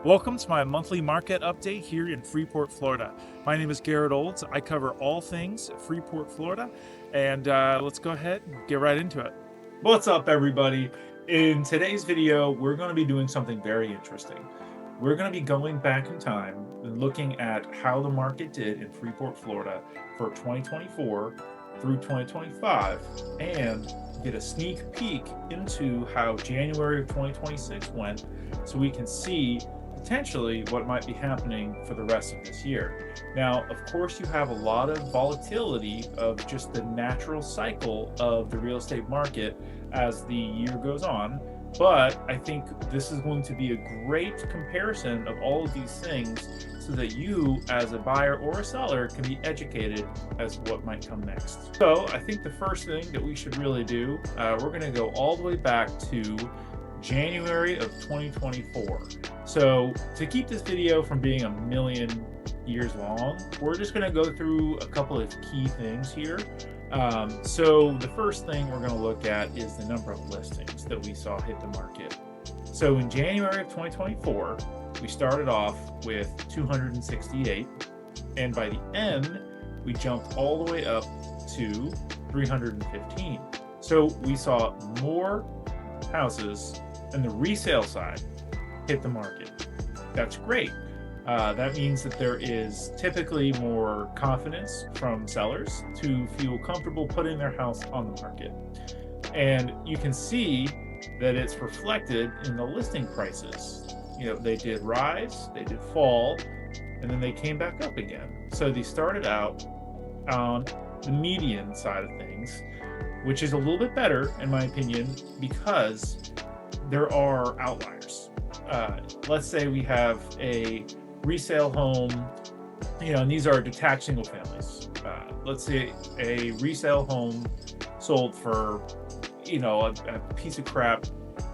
Welcome to my monthly market update here in Freeport, Florida. My name is Garrett Olds. I cover all things Freeport, Florida, and let's go ahead and get right into it. What's up, everybody? In today's video, we're going to be doing something very interesting. We're going to be going back in time and looking at how the market did in Freeport, Florida for 2024 through 2025 and get a sneak peek into how January of 2026 went so we can see potentially what might be happening for the rest of this year. Now, of course, you have a lot of volatility of just the natural cycle of the real estate market as the year goes on, but I think this is going to be a great comparison of all of these things so that you as a buyer or a seller can be educated as what might come next. So I think the first thing that we should really do, we're going to go all the way back to January of 2024. So to keep this video from being a million years long, we're just going to go through a couple of key things here. So the first thing we're going to look at is the number of listings that we saw hit the market. So in January of 2024, we started off with 268, and by the end, we jumped all the way up to 315. So we saw more houses and the resale side hit the market. That's great. That means that there is typically more confidence from sellers to feel comfortable putting their house on the market. And you can see that it's reflected in the listing prices. You know, they did rise, they did fall, and then they came back up again. So they started out on the median side of things, which is a little bit better in my opinion because there are outliers. Let's say we have a resale home, and these are detached single families. Let's say a resale home sold for, a piece of crap,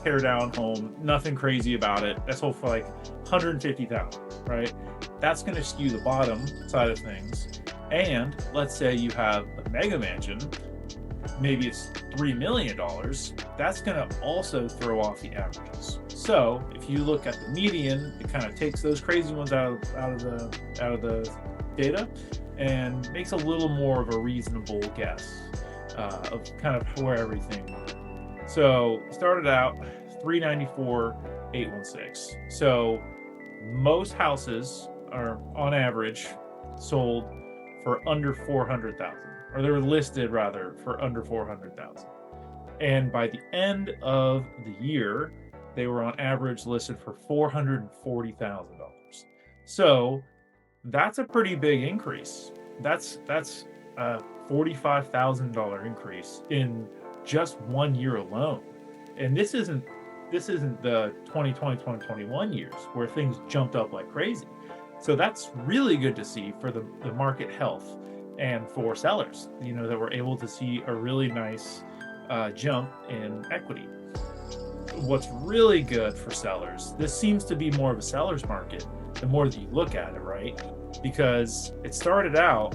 tear down home, nothing crazy about it. That sold for like $150,000, right? That's going to skew the bottom side of things. And let's say you have a mega mansion, maybe it's $3 million, that's going to also throw off the averages. So if you look at the median, it kind of takes those crazy ones out of the data and makes a little more of a reasonable guess of kind of where everything went. So started out 394,816. So most houses are on average sold for under 400,000. Or they were listed rather for under 400,000. And by the end of the year, they were on average listed for $440,000. So that's a pretty big increase. That's a $45,000 increase in just 1 year alone. And this isn't the 2020, 2021 years where things jumped up like crazy. So that's really good to see for the market health. And for sellers, that we're able to see a really nice jump in equity. What's really good for sellers, this seems to be more of a seller's market the more that you look at it, right? Because it started out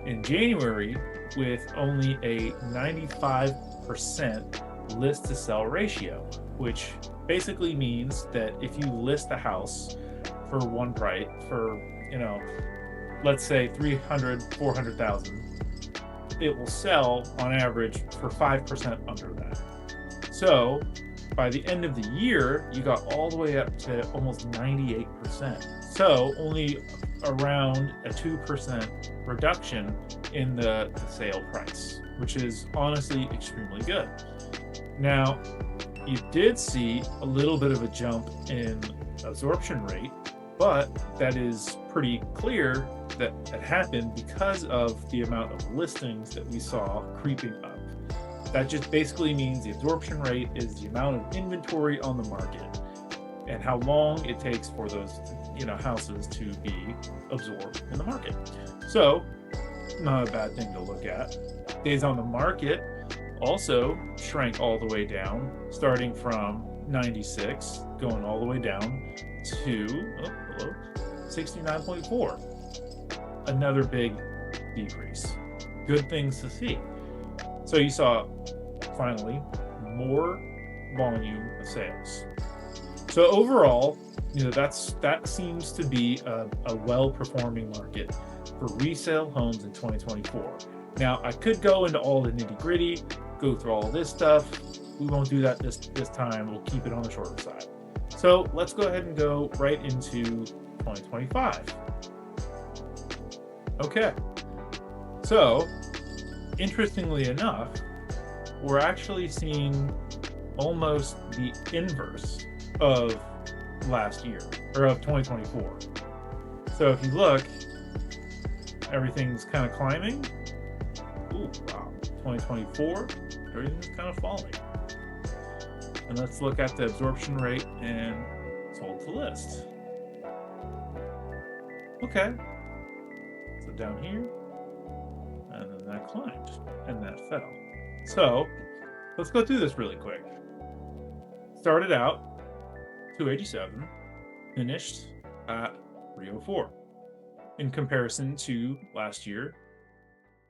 in January with only a 95% list to sell ratio, which basically means that if you list the house for one price, for, let's say 400,000, it will sell on average for 5% under that. So by the end of the year, you got all the way up to almost 98%. So only around a 2% reduction in the sale price, which is honestly extremely good. Now, you did see a little bit of a jump in absorption rate, but that is pretty clear that it happened because of the amount of listings that we saw creeping up. That just basically means the absorption rate is the amount of inventory on the market and how long it takes for those, houses to be absorbed in the market. So, not a bad thing to look at. Days on the market also shrank all the way down, starting from 96, going all the way down to 69.4. Another big decrease. Good things to see. So you saw finally more volume of sales. So overall, that seems to be a well-performing market for resale homes in 2024. Now, I could go into all the nitty-gritty, go through all this stuff. We won't do that this time. We'll keep it on the shorter side. So let's go ahead and go right into 2025. Okay. So, interestingly enough, we're actually seeing almost the inverse of last year, or of 2024. So if you look, everything's kind of climbing. Ooh, wow. 2024, everything's kind of falling. And let's look at the absorption rate and sold to list. Okay. So down here, and then that climbed, and that fell. So let's go through this really quick. Started out 287, finished at 304. In comparison to last year,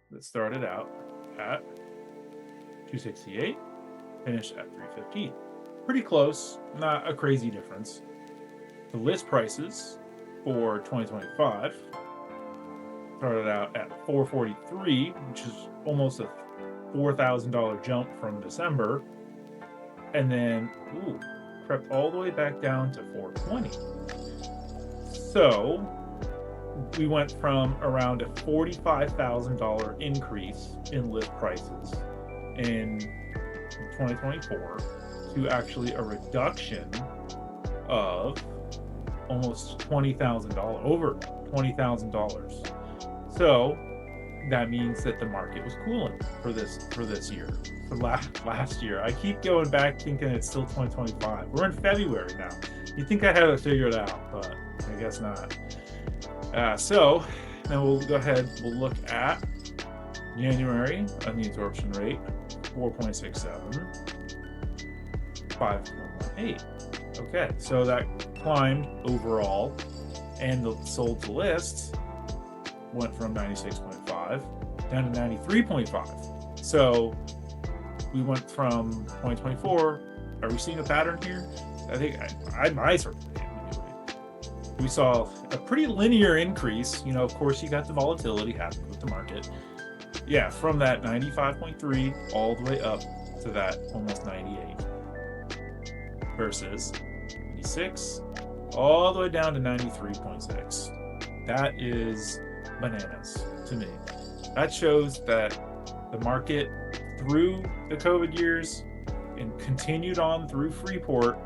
that started out at 268, finished at 315. Pretty close, not a crazy difference. The list prices for 2025 started out at 443, which is almost a $4,000 jump from December, and then crept all the way back down to 420. So we went from around a $45,000 increase in list prices in 2024 to actually a reduction of almost $20,000, over $20,000. So that means that the market was cooling for this year, for last year. I keep going back thinking it's still 2025. We're in February now. You'd think I had it figured out, but I guess not. So now we'll go ahead, we'll look at January on the absorption rate, 4.67, 5.18. Okay, so that climbed overall, and the sold to list went from 96.5 down to 93.5. So we went from 2024. Are we seeing a pattern here? I think I certainly am anyway. We saw a pretty linear increase. Of course, you got the volatility happening with the market. Yeah, from that 95.3 all the way up to that almost 98 versus 96 all the way down to 93.6. That is bananas to me. That shows that the market through the COVID years and continued on through Freeport,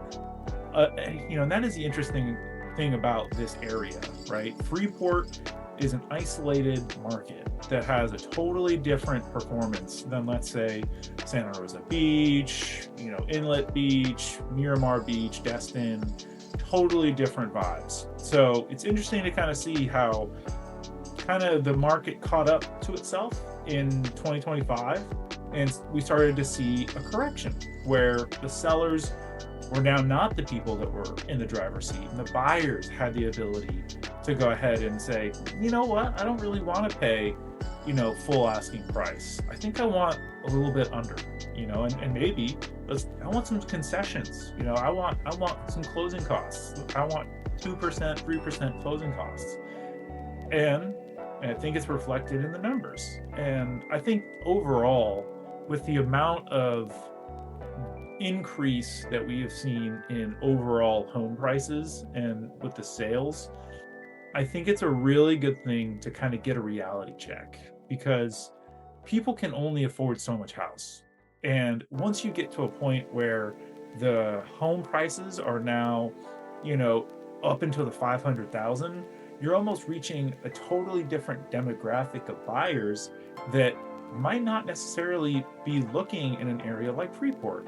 and that is the interesting thing about this area, right? Freeport is an isolated market that has a totally different performance than, let's say, Santa Rosa Beach, Inlet Beach, Miramar Beach, Destin. Totally different vibes. So it's interesting to kind of see how the market caught up to itself in 2025, and we started to see a correction where the sellers were now not the people that were in the driver's seat, and the buyers had the ability to go ahead and say, you know what, I don't really want to pay full asking price. I think I want a little bit under, and maybe I want some concessions. I want some closing costs. I want 2%, 3% closing costs. And I think it's reflected in the numbers. And I think overall, with the amount of increase that we have seen in overall home prices and with the sales, I think it's a really good thing to kind of get a reality check, because people can only afford so much house. And once you get to a point where the home prices are now, up into the 500,000, you're almost reaching a totally different demographic of buyers that might not necessarily be looking in an area like Freeport.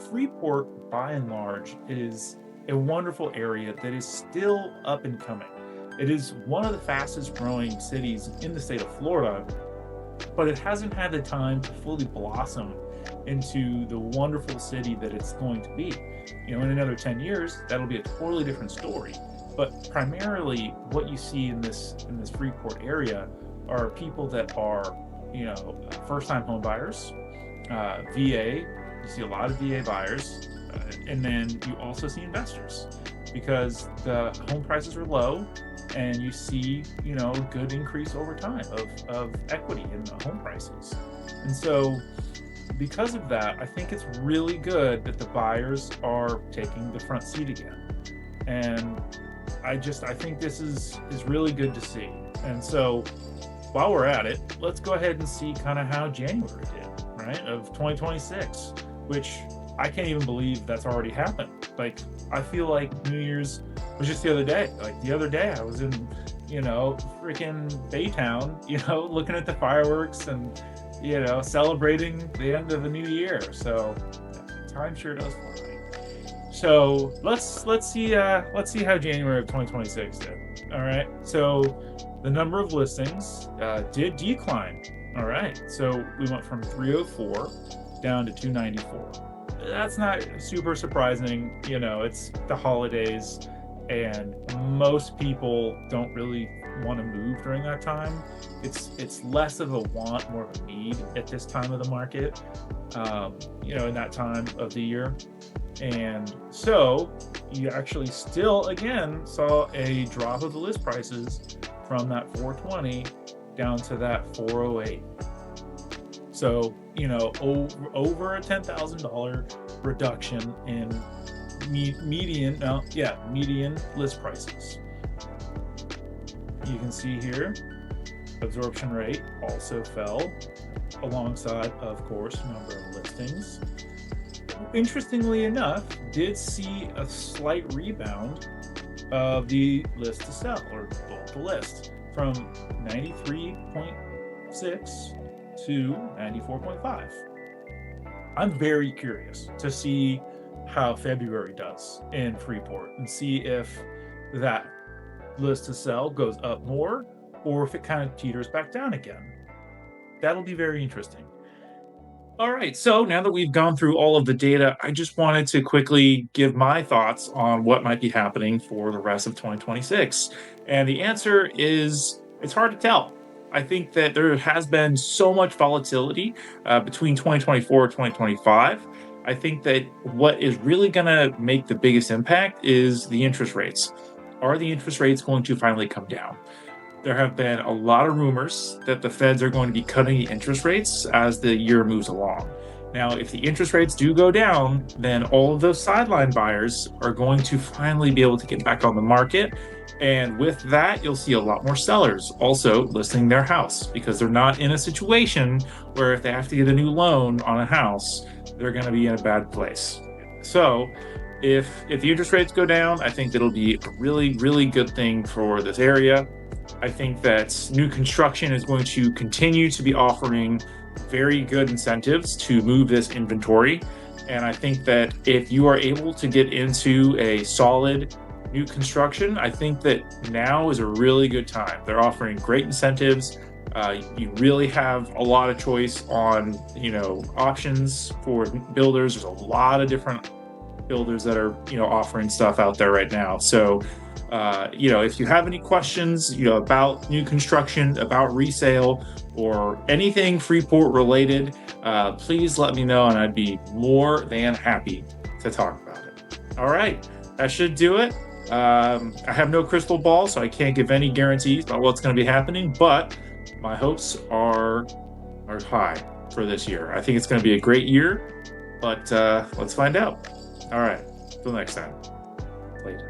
Freeport, by and large, is a wonderful area that is still up and coming. It is one of the fastest growing cities in the state of Florida, but it hasn't had the time to fully blossom into the wonderful city that it's going to be. In another 10 years, that'll be a totally different story. But primarily what you see in this Freeport area are people that are, first-time home buyers, VA. You see a lot of VA buyers, And then you also see investors because the home prices are low, and you see, a good increase over time of equity in the home prices. And so because of that, I think it's really good that the buyers are taking the front seat again. And I think this is really good to see. And so while we're at it, let's go ahead and see kind of how January did, right, of 2026, which I can't even believe that's already happened. Like, I feel like New Year's was just the other day. Like the other day I was in, freaking Baytown, looking at the fireworks and, celebrating the end of a new year. So time sure does fly. So let's see how January of 2026 did. All right. So the number of listings did decline. All right. So we went from 304 down to 294. That's not super surprising. It's the holidays, and most people don't really want to move during that time. It's less of a want, more of a need at this time of the market, in that time of the year. And so you actually still, again, saw a drop of the list prices from that 420 down to that 408. So, over a $10,000 reduction in median list prices. You can see here, absorption rate also fell alongside, of course, number of listings. Interestingly enough, did see a slight rebound of the list to sell, or build to list, from 93.6 to 94.5. I'm very curious to see how February does in Freeport and see if that list to sell goes up more or if it kind of teeters back down again. That'll be very interesting. All right, so now that we've gone through all of the data, I just wanted to quickly give my thoughts on what might be happening for the rest of 2026. And the answer is, it's hard to tell. I think that there has been so much volatility between 2024 and 2025. I think that what is really going to make the biggest impact is the interest rates. Are the interest rates going to finally come down? There have been a lot of rumors that the feds are going to be cutting the interest rates as the year moves along. Now, if the interest rates do go down, then all of those sideline buyers are going to finally be able to get back on the market. And with that, you'll see a lot more sellers also listing their house because they're not in a situation where if they have to get a new loan on a house, they're going to be in a bad place. So if the interest rates go down, I think that'll be a really, really good thing for this area. I think that new construction is going to continue to be offering very good incentives to move this inventory. And I think that if you are able to get into a solid new construction, I think that now is a really good time. They're offering great incentives. You really have a lot of choice on, options for builders. There's a lot of different builders that are, offering stuff out there right now. So, if you have any questions, about new construction, about resale, or anything Freeport related, please let me know, and I'd be more than happy to talk about it. All right, that should do it. I have no crystal ball, so I can't give any guarantees about what's going to be happening, but my hopes are high for this year. I think it's going to be a great year, but let's find out. All right, till next time. Later.